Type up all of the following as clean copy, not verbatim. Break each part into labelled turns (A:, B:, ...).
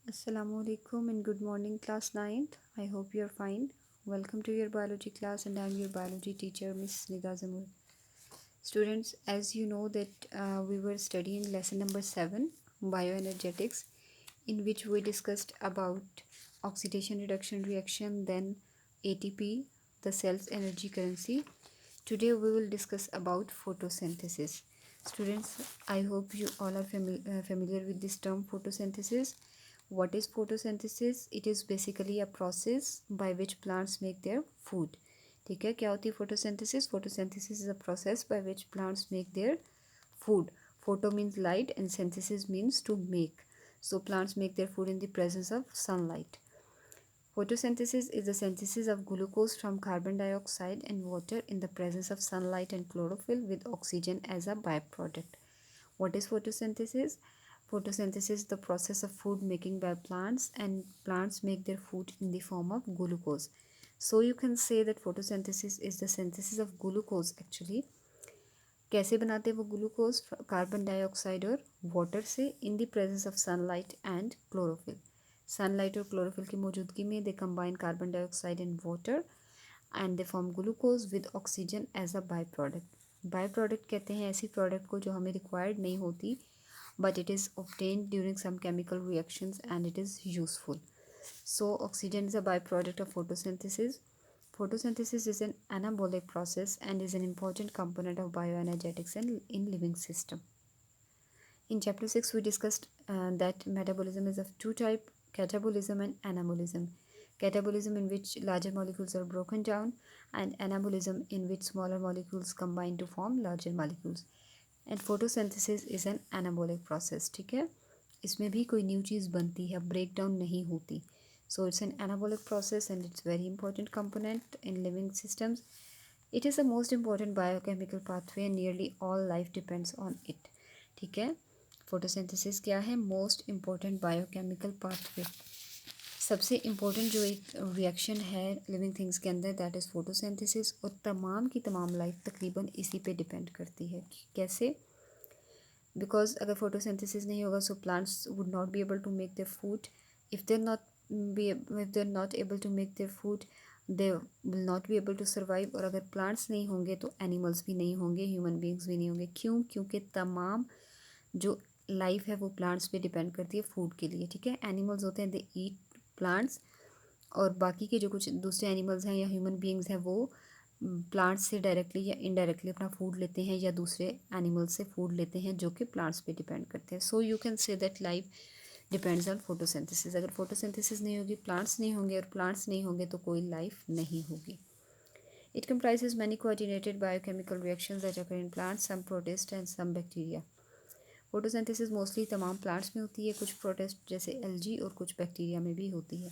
A: Assalamualaikum and good morning class 9th. I hope you're fine. Welcome to your biology class and I'm your biology teacher Miss Nida Zamur. Students, as you know that we were studying lesson number 7 bioenergetics, in which we discussed about oxidation reduction reaction, then ATP, the cell's energy currency. Today we will discuss about photosynthesis. Students, I hope you all are familiar with this term photosynthesis. What is photosynthesis? It is basically a process by which plants make their food. ठीक है, क्या होती है photosynthesis? Photosynthesis is a process by which plants make their food. Photo means light and synthesis means to make. So plants make their food in the presence of sunlight. Photosynthesis is the synthesis of glucose from carbon dioxide and water in the presence of sunlight and chlorophyll with oxygen as a byproduct. What is photosynthesis? Photosynthesis is the process of food making by plants, and plants make their food in the form of glucose. So you can say that photosynthesis is the synthesis of glucose actually. कैसे बनाते हैं वो glucose? Carbon dioxide और water से, in the presence of sunlight and chlorophyll. Sunlight और chlorophyll की मौजूदगी में they combine carbon dioxide and water and they form glucose with oxygen as a by product. By product कहते हैं ऐसी product को जो हमें रिक्वायर्ड नहीं होती, but it is obtained during some chemical reactions and it is useful. So oxygen is a byproduct of photosynthesis. Photosynthesis is an anabolic process and is an important component of bioenergetics and in living system. In chapter 6 we discussed that metabolism is of two types, catabolism and anabolism. Catabolism in which larger molecules are broken down and anabolism in which smaller molecules combine to form larger molecules. And photosynthesis is an anabolic process. ठीक है, इसमें भी कोई new चीज़ बनती है, break down नहीं होती. So it's an anabolic process and it's very important component in living systems. It is the most important biochemical pathway and nearly all life depends on it. ठीक है, फोटोसिंथेसिस क्या है? Most important biochemical pathway. सबसे important जो एक reaction है living things के अंदर, दैट इज़ फोटोसिंथेसिस. और तमाम की तमाम लाइफ तकरीबन इसी पे डिपेंड करती है. कैसे? बिकॉज अगर फोटोसिंथेसिस नहीं होगा so plants would not be able to make their food. If they are not able to make their food they will not be able to survive. और अगर प्लांट्स नहीं होंगे तो एनिमल्स भी नहीं होंगे, ह्यूमन बींग्स भी नहीं होंगे. क्यों? क्योंकि तमाम जो लाइफ है वो प्लांट्स पे डिपेंड करती है फूड के लिए. ठीक है, एनिमल्स होते हैं दे ईट प्लांट्स, और बाकी के जो कुछ दूसरे एनिमल्स हैं या ह्यूमन बीइंग्स हैं वो प्लांट्स से डायरेक्टली या इनडायरेक्टली अपना फूड लेते हैं या दूसरे एनिमल्स से फूड लेते हैं जो कि प्लांट्स पे डिपेंड करते हैं. So you can say that life depends on photosynthesis. अगर फोटोसिंथेसिस नहीं होगी, प्लांट्स नहीं होंगे, और प्लांट्स नहीं होंगे तो कोई लाइफ नहीं होगी. It comprises many coordinated biochemical reactions that occur in plants, some protists and some bacteria. Photosynthesis mostly तमाम प्लांट्स में होती है, कुछ प्रोटिस्ट जैसे एल्गी और कुछ बैक्टीरिया में भी होती है.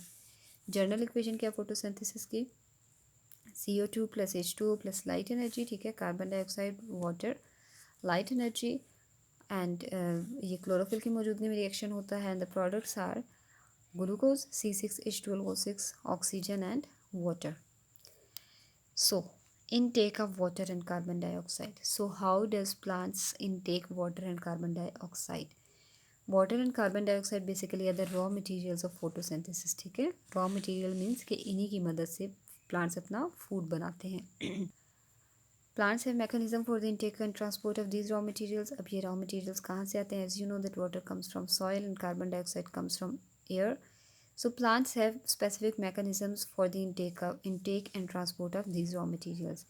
A: जनरल इक्वेशन क्या फोटोसिंथेसिस की? CO2 plus H2O plus light energy. ठीक है, carbon dioxide, water, light energy and ये क्लोरोफिल की मौजूदगी में रिएक्शन होता है. And the products are glucose, C6H12O6, oxygen and water. So intake of water and carbon dioxide. So how does plants intake water and carbon dioxide? Water and carbon dioxide basically are the raw materials of photosynthesis. ठीक है, raw material means कि इन्हीं की मदद से plants अपना food बनाते हैं. Plants have mechanism for the intake and transport of these raw materials. अब ये रॉ मटेरियल्स कहाँ से आते हैं? As you know that water comes from soil and carbon dioxide comes from air. So plants have specific mechanisms for the intake and transport of these raw materials.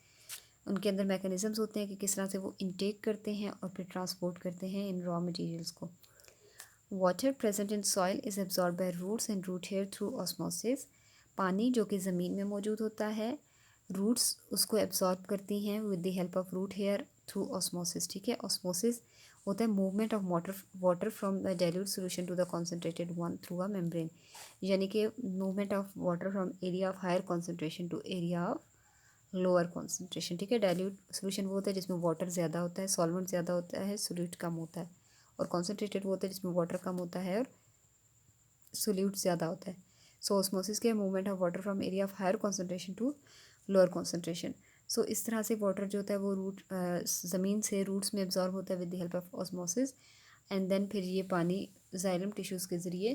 A: उनके अंदर mechanisms होते हैं कि किस तरह से वो intake करते हैं और फिर transport करते हैं इन raw materials को. Water present in soil is absorbed by roots and root hair through osmosis. पानी जो कि ज़मीन में मौजूद होता है, रूट्स उसको एब्जॉर्ब करती हैं with the help of root hair through osmosis. ठीक है, ऑस्मोसिस होता है movement of water from the dilute solution to the concentrated one through a membrane. यानी कि movement of water from area of higher concentration to area of lower concentration. ठीक है, dilute solution वो होता है जिसमें वाटर ज़्यादा होता है, सॉल्वेंट ज़्यादा होता है, सोल्यूट कम होता है. और कॉन्सेंट्रेटेड वो होता है जिसमें वाटर कम होता है और सोल्यूट ज़्यादा होता है. सो ऑस्मोसिस के movement of water from area of higher concentration to lower concentration. So इस तरह से वाटर जो होता है वो रूट ज़मीन से रूट्स में एब्जॉर्ब होता है with the help of osmosis. And then फिर ये पानी जाइलम टिश्यूज़ के ज़रिए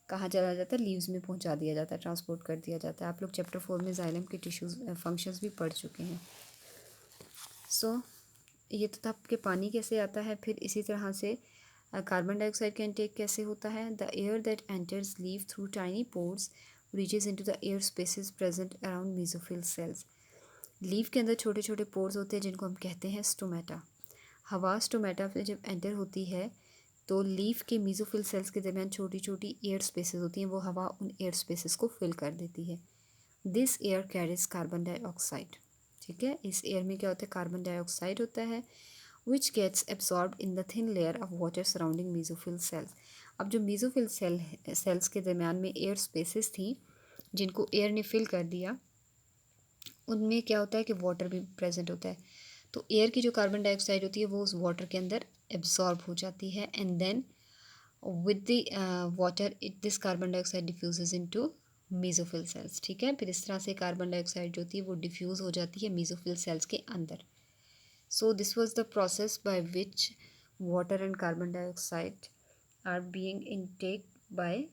A: कहाँ चला जाता है, लीव्स में पहुंचा दिया जाता है, ट्रांसपोर्ट कर दिया जाता है। आप लोग चैप्टर 4 में जाइलम के टिश्यूज फंक्शंस भी पढ़ चुके हैं। सो ये तो था आपके पानी कैसे आता है। फिर इसी तरह से कार्बन डाइऑक्साइड का इंटेक कैसे होता है। The air that enters leave through tiny pores reaches into the air spaces present around mesophyll cells. Leave के अंदर छोटे छोटे पोर्स होते हैं जिनको हम कहते हैं स्टोमेटा। हवा स्टोमेटा में जब एंटर होती है तो लीफ के मीजोफिल सेल्स के दरमियान छोटी छोटी एयर स्पेसेस होती हैं, वो हवा उन एयर स्पेसेस को फिल कर देती है। This air carries carbon dioxide. ठीक है, इस एयर में क्या होता है, कार्बन डाइऑक्साइड होता है, which gets absorb in the thin layer of water surrounding mesophyll cells. अब जो मीजोफिल सेल्स के दरमियान में एयर स्पेसेस थी जिनको एयर ने फिल कर दिया, उनमें क्या होता है कि वाटर भी प्रेजेंट होता है। तो एयर की जो कार्बन डाइऑक्साइड होती है वो उस वाटर के अंदर एब्जॉर्ब हो जाती है, and then with the water this carbon dioxide diffuses into mesophyll cells. ठीक है, फिर इस तरह से कार्बन डाइऑक्साइड जो होती है वो डिफ्यूज़ हो जाती है मेसोफिल सेल्स के अंदर। So this was the process by which water and carbon dioxide are being intake by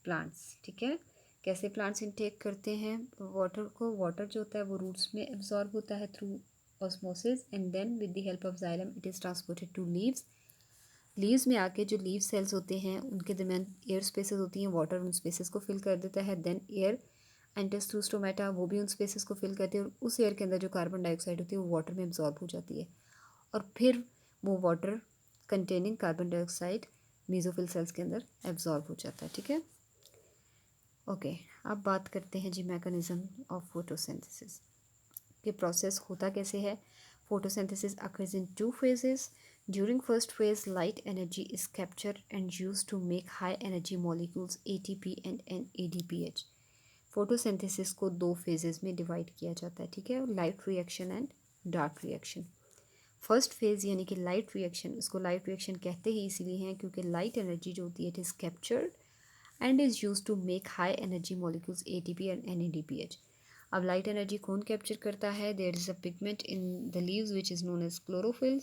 A: plants. ठीक है, कैसे प्लांट्स इनटेक करते हैं वाटर को। वाटर जो होता है वो रूट्स में एब्जॉर्ब होता है through osmosis, and then with the help of xylem it is transported to leaves. Leaves में आके जो लीव सेल्स होते हैं उनके दरमियान एयर स्पेसेस होती हैं, वाटर उन स्पेसेस को फिल कर देता है। Then air enters through stomata, वो भी उन स्पेसेस को फिल करती है, और उस एयर के अंदर जो कार्बन डाइऑक्साइड होती है वो वाटर में एब्जॉर्ब हो जाती है, और फिर वो water containing carbon dioxide mesophyll cells के अंदर एब्जॉर्ब हो जाता है। ठीक है, ओके। अब बात करते हैं जी मैकेनिज्म ऑफ फोटोसिंथेसिस के प्रोसेस होता कैसे है। Photosynthesis occurs in two phases. During first phase, light energy is captured and used to make high energy molecules ATP and NADPH. Photosynthesis को दो फेजेस में डिवाइड किया जाता है। ठीक है, light reaction and dark reaction. First phase यानी कि लाइट रिएक्शन, इसको लाइट रिएक्शन कहते ही इसीलिए हैं क्योंकि लाइट एनर्जी जो होती है it is captured and is use to make high energy molecules ATP and NADPH। अब लाइट एनर्जी कौन कैप्चर करता है, there is a pigment in the leaves which is known as chlorophyll.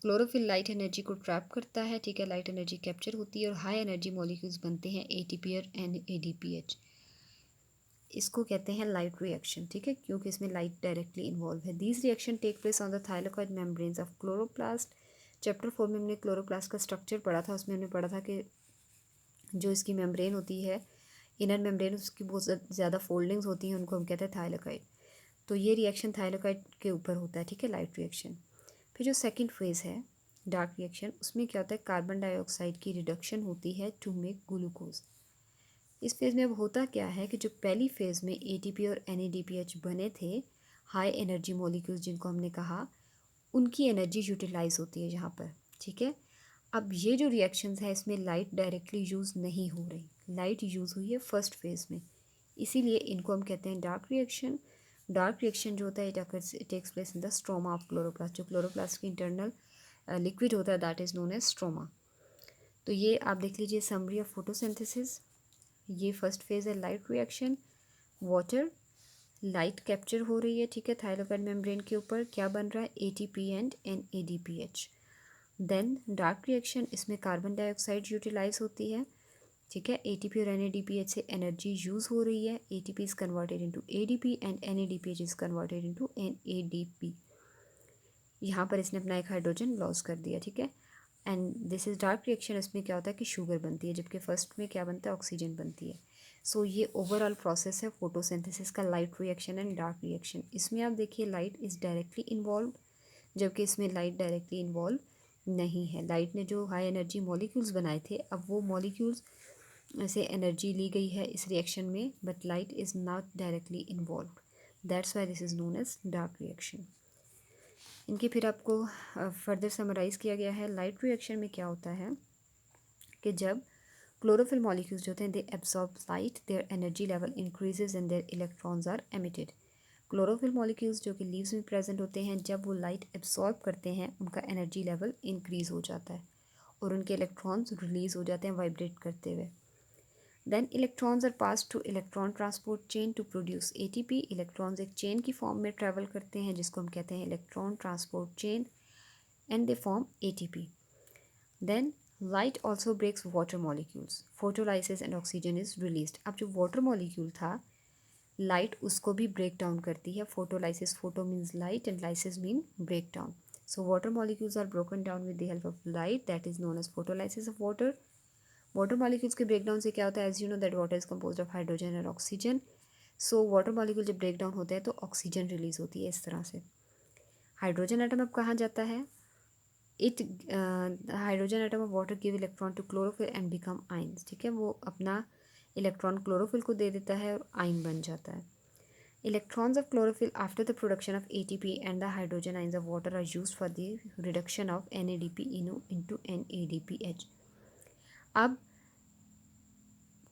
A: Chlorophyll light energy को trap करता है। ठीक है, light energy capture होती है और हाई एनर्जी मॉलिक्यूल्स बनते हैं ATP और NADPH। इसको कहते हैं लाइट रिएक्शन। ठीक है, क्योंकि इसमें लाइट डायरेक्टली इन्वॉल्व है। These reaction take place on the thylakoid membranes of chloroplast. Chapter 4 में हमने क्लोरोप्लास्ट का स्ट्रक्चर पढ़ा था, उसमें हमने पढ़ा था कि जो इसकी मेम्ब्रेन होती है, इनर मेम्ब्रेन, उसकी बहुत ज़्यादा फोल्डिंग्स होती हैं, उनको हम कहते हैं थाइलाकॉइड। तो ये रिएक्शन थाइलाकॉइड के ऊपर होता है। ठीक है, लाइट रिएक्शन। फिर जो सेकंड फेज़ है डार्क रिएक्शन, उसमें क्या होता है, कार्बन डाइऑक्साइड की रिडक्शन होती है टू मेक ग्लूकोज। इस फेज़ में अब होता क्या है कि जो पहली फेज़ में ATP और NADPH बने थे, हाई एनर्जी मॉलिक्यूल्स जिनको हमने कहा, उनकी एनर्जी यूटिलाइज होती है यहाँ पर। ठीक है, अब ये जो रिएक्शंस है इसमें लाइट डायरेक्टली यूज़ नहीं हो रही, लाइट यूज़ हुई है फर्स्ट फेज़ में, इसीलिए इनको हम कहते हैं डार्क रिएक्शन। डार्क रिएक्शन जो होता है it takes place in the stroma of chloroplast. जो क्लोरोप्लास्ट की इंटरनल लिक्विड होता है that is known as stroma. तो ये आप देख लीजिए समरी ऑफ फोटोसिंथेसिस। ये फर्स्ट फेज़ है light reaction, water light capture हो रही है। ठीक है, थाइलाकॉइड मेम्ब्रेन के ऊपर क्या बन रहा है, ATP and NADPH। Then dark reaction, इसमें कार्बन डाइऑक्साइड यूटिलाइज होती है। ठीक है, ATP और NADPH से एनर्जी यूज़ हो रही है। ATP is converted into ADP and NADPH is converted into NADP। यहाँ पर इसने अपना एक हाइड्रोजन लॉस कर दिया। ठीक है, and this is dark reaction. इसमें क्या होता है कि शुगर बनती है, जबकि फर्स्ट में क्या बनता है, ऑक्सीजन बनती है। सो ये ओवरऑल प्रोसेस है फोटोसिंथेसिस का, light reaction and dark reaction. इसमें आप देखिए लाइट इज़ डायरेक्टली इन्वॉल्व, जबकि इसमें लाइट डायरेक्टली इन्वॉल्व नहीं है। लाइट ने जो हाई एनर्जी मॉलिक्यूल्स बनाए थे, अब वो मॉलिक्यूल्स से एनर्जी ली गई है इस रिएक्शन में, but light is not directly involve, that's why this is known as dark reaction. इनके फिर आपको फर्दर समराइज़ किया गया है। लाइट रिएक्शन में क्या होता है कि जब क्लोरोफिल मॉलिक्यूल्स जो होते हैं they absorb light, their energy level increases and their electrons are emitted. Chlorophyll molecules जो कि लीव्स में प्रेजेंट होते हैं, जब वो लाइट एब्जॉर्ब करते हैं उनका एनर्जी लेवल इंक्रीज हो जाता है और उनके इलेक्ट्रॉन्स रिलीज हो जाते हैं वाइब्रेट करते हुए। Then electrons are pass to electron transport chain to produce ATP। Electrons एक चेन की फॉर्म में ट्रैवल करते हैं जिसको हम कहते हैं electron transport chain, and they form ATP। Then light also breaks water molecules, photolysis and oxygen is released. अब जो वाटर मॉलिक्यूल था, लाइट उसको भी ब्रेक डाउन करती है। Photolysis, photo means light and lysis mean break down. So water molecules are broken down with the help of light, that is known as photolysis of water. Water molecules के breakdown से क्या होता है? As you know that water is composed of hydrogen and oxygen. So water molecule जब breakdown होते हैं तो oxygen release होती है इस तरह से। हाइड्रोजन एटम अब कहाँ जाता है? Hydrogen atom of water give electron to chlorophyll and become ions. ठीक है, वो अपना इलेक्ट्रॉन क्लोरोफिल को दे देता है और आइन बन जाता है। Electrons of chlorophyll after the production of ATP and the hydrogen ions of water are used for the reduction of NADP into NADPH. अब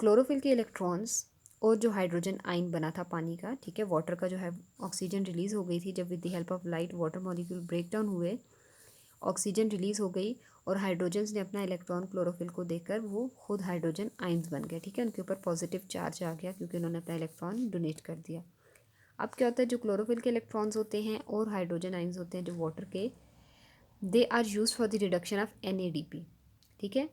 A: क्लोरोफिल के इलेक्ट्रॉन्स और जो हाइड्रोजन आइन बना था पानी का, ठीक है, वाटर का जो है ऑक्सीजन रिलीज़ हो गई थी जब with the help of light water molecule break down हुए, ऑक्सीजन रिलीज़ हो गई और हाइड्रोजन्स ने अपना इलेक्ट्रॉन क्लोरोफिल को देकर वो खुद हाइड्रोजन आइंस बन गए। ठीक है, उनके ऊपर पॉजिटिव चार्ज आ गया क्योंकि उन्होंने अपना इलेक्ट्रॉन डोनेट कर दिया। अब क्या होता है, जो क्लोरोफिल के इलेक्ट्रॉन्स होते हैं और हाइड्रोजन आइंस होते हैं जो वाटर के, they are use for the reduction of NADP। ठीक है,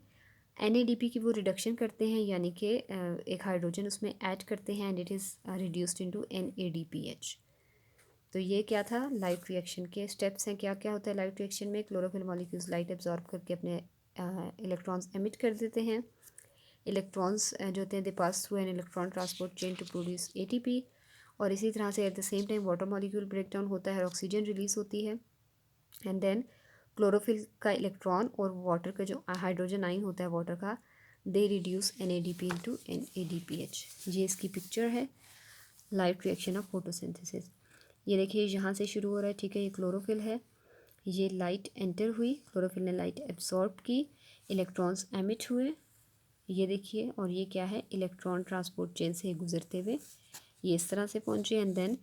A: NADP की वो रिडक्शन करते हैं, यानी कि एक हाइड्रोजन उसमें ऐड करते हैं and it is reduced into NADPH। तो ये क्या था, लाइट रिएक्शन के स्टेप्स हैं। क्या क्या होता है लाइट रिएक्शन में? क्लोरोफिल मॉलिक्यूल्स लाइट एब्जॉर्ब करके अपने इलेक्ट्रॉन्स एमिट कर देते हैं। इलेक्ट्रॉन्स जो होते हैं they pass through an electron transport chain to produce ATP। और इसी तरह से at the same time water molecule break down होता है, ऑक्सीजन रिलीज होती है एंड देन क्लोरोफिल का इलेक्ट्रॉन और वाटर का जो हाइड्रोजन आइन होता है वाटर का, they reduce NADP into NADPH। ये इसकी पिक्चर है लाइट रिएक्शन ऑफ फोटोसिंथेसिस। ये देखिए यहाँ से शुरू हो रहा है। ठीक है, ये क्लोरोफिल है, ये लाइट एंटर हुई, क्लोरोफिल ने लाइट एब्जॉर्ब की, इलेक्ट्रॉन्स एमिट हुए, ये देखिए, और ये क्या है, इलेक्ट्रॉन ट्रांसपोर्ट चेन से गुजरते हुए ये इस तरह से पहुँचे एंड देन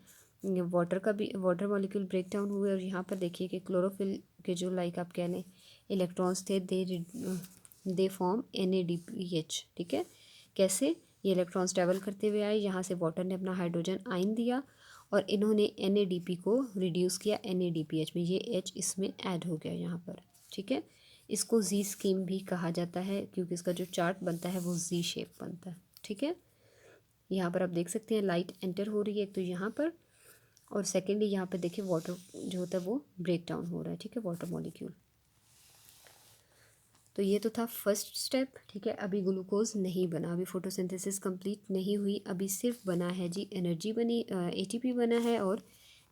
A: वाटर का भी वाटर मॉलिक्यूल ब्रेक डाउन हुए। और यहाँ पर देखिए कि क्लोरोफिल के जो लाइक आप कह लें इलेक्ट्रॉन्स थे, दे फॉर्म NADPH। ठीक है, कैसे? ये इलेक्ट्रॉन्स ट्रैवल करते हुए आए, यहाँ से वाटर ने अपना हाइड्रोजन आइन दिया और इन्होंने NADP को रिड्यूस किया NADPH में, ये H इसमें ऐड हो गया यहाँ पर। ठीक है, इसको Z स्कीम भी कहा जाता है क्योंकि इसका जो चार्ट बनता है वो Z शेप बनता है। ठीक है, यहाँ पर आप देख सकते हैं लाइट एंटर हो रही है एक तो यहाँ पर, और सेकेंडली यहाँ पर देखिए वाटर जो होता है वो ब्रेक डाउन हो रहा है। ठीक है, वाटर मॉलिक्यूल। तो ये तो था फर्स्ट स्टेप। ठीक है, अभी ग्लूकोज नहीं बना, अभी फोटोसिंथेसिस कंप्लीट नहीं हुई, अभी सिर्फ बना है जी एनर्जी बनी, ATP बना है और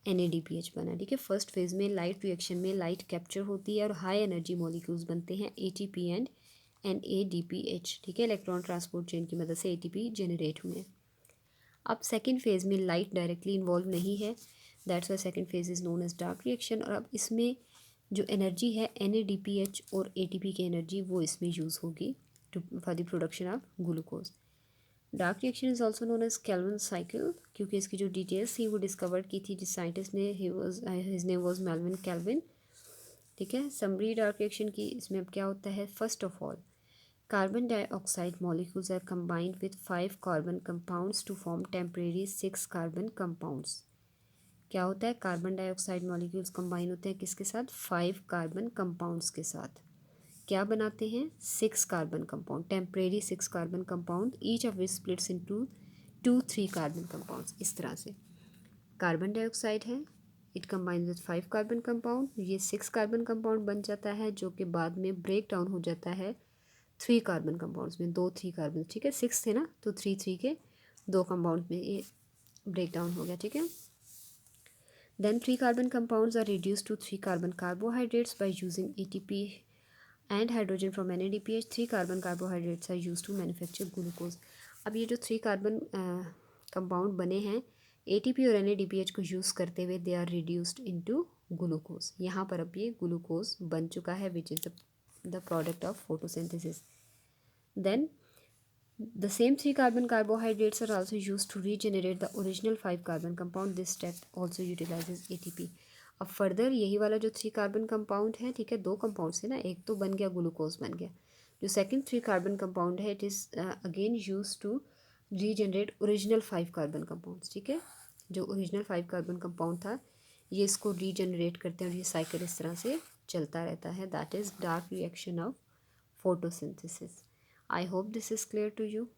A: NADPH बना। ठीक है, फर्स्ट फेज़ में लाइट रिएक्शन में लाइट कैप्चर होती है और हाई एनर्जी मॉलिक्यूल्स बनते हैं ATP एंड NADPH। ठीक है, इलेक्ट्रॉन ट्रांसपोर्ट चेन की मदद से ATP जनरेट हुए। अब सेकेंड फेज़ में लाइट डायरेक्टली इन्वॉल्व नहीं है, that's why second phase is known as dark reaction. और अब इसमें जो एनर्जी है NADPH और ATP की एनर्जी वो इसमें यूज़ होगी to for the production of glucose. Dark reaction is also known as Calvin cycle, क्योंकि इसकी जो डिटेल्स थी वो डिस्कवर की थी जिस साइंटिस्ट ने, his name was Melvin Calvin. ठीक है, समरी डार्क रिएक्शन की इसमें अब क्या होता है, first of all carbon dioxide molecules are combined with 5 carbon compounds to form temporary 6 carbon compounds। क्या होता है, कार्बन डाइऑक्साइड मॉलिक्यूल्स कंबाइन होते हैं किसके साथ, 5 कार्बन कंपाउंड्स के साथ। क्या बनाते हैं, 6 carbon compound, temporary 6 carbon compound, each of which splits into 2-3 carbon compounds. इस तरह से कार्बन डाइऑक्साइड है, it combine with 5 carbon compound, ये 6 कार्बन कंपाउंड बन जाता है जो कि बाद में ब्रेक डाउन हो जाता है 3 कार्बन कंपाउंड्स में, 2-3 कार्बन। ठीक है, 6 थे ना, तो 3-3 के 2 कंपाउंड में ये ब्रेक डाउन हो गया। ठीक है, then 3 carbon compounds are reduced to 3 carbon carbohydrates by using ATP and hydrogen from NADPH। 3 carbon carbohydrates are used to manufacture glucose। अब ये जो 3 कार्बन कंपाउंड बने हैं ATP और NADPH को यूज़ करते हुए they are reduced into glucose. यहाँ पर अब ये ग्लूकोज बन चुका है which is the product of photosynthesis. Then the same 3 carbon carbohydrates are also used to regenerate the original 5 carbon compound। This step also utilizes ATP। अब further यही वाला जो 3 कार्बन कंपाउंड है, ठीक है, 2 कंपाउंड से ना, एक तो बन गया ग्लूकोज बन गया, जो सेकंड 3 कार्बन कंपाउंड है it is again use to regenerate original 5 carbon compounds. ठीक है, जो ओरिजिनल 5 कार्बन कंपाउंड था ये इसको रीजनरेट करते हैं और ये साइकिल इस तरह से चलता रहता है, that is dark reaction of photosynthesis. I hope this is clear to you.